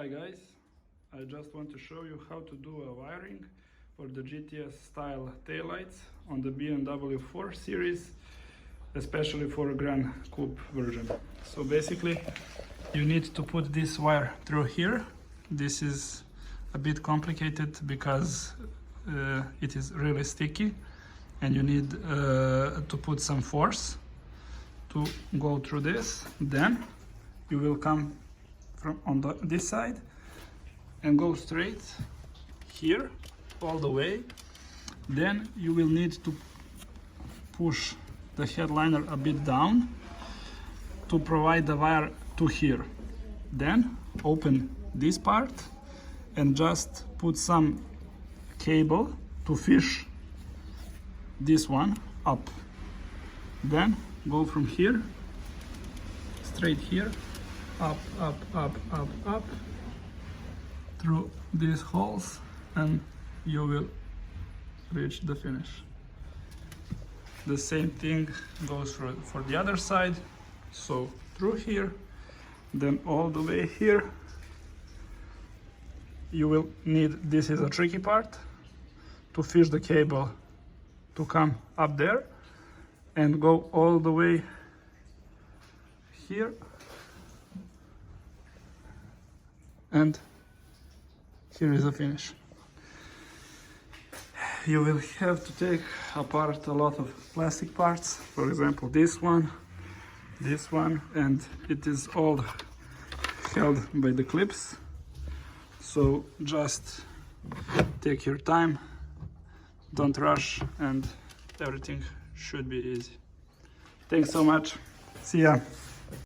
Hi guys, I just want to show you how to do a wiring for the GTS style taillights on the BMW 4 Series, especially for a Grand Coupe version. So basically you need to put this wire through here. This is a bit complicated because it is really sticky and you need to put some force to go through this. Then you will come from on this side and go straight here all the way. Then you will need to push the headliner a bit down to provide the wire to here. Then open this part and just put some cable to fish this one up. Then go from here straight here, up, up through these holes, and you will reach the finish. The same thing goes for the other side. So through here, then all the way here. You will need, this is a tricky part, to fish the cable to come up there and go all the way here. And here is the finish. You will have to take apart a lot of plastic parts, for example this one, and it is all held by the clips. So just take your time, don't rush, and everything should be easy. Thanks so much. See ya.